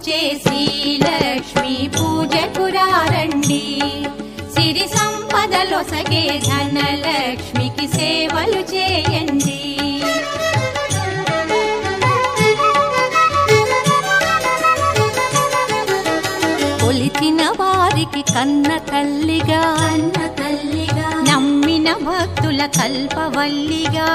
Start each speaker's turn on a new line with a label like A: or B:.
A: వచ్చే శ్రీలక్ష్మి పూజకు రండి. సిరి సంపదలొసగే ధనలక్ష్మికి సేవలు చేయండి. కొలిచిన వారికి కన్న తల్లిగా నమ్మిన భక్తుల కల్పవల్లిగా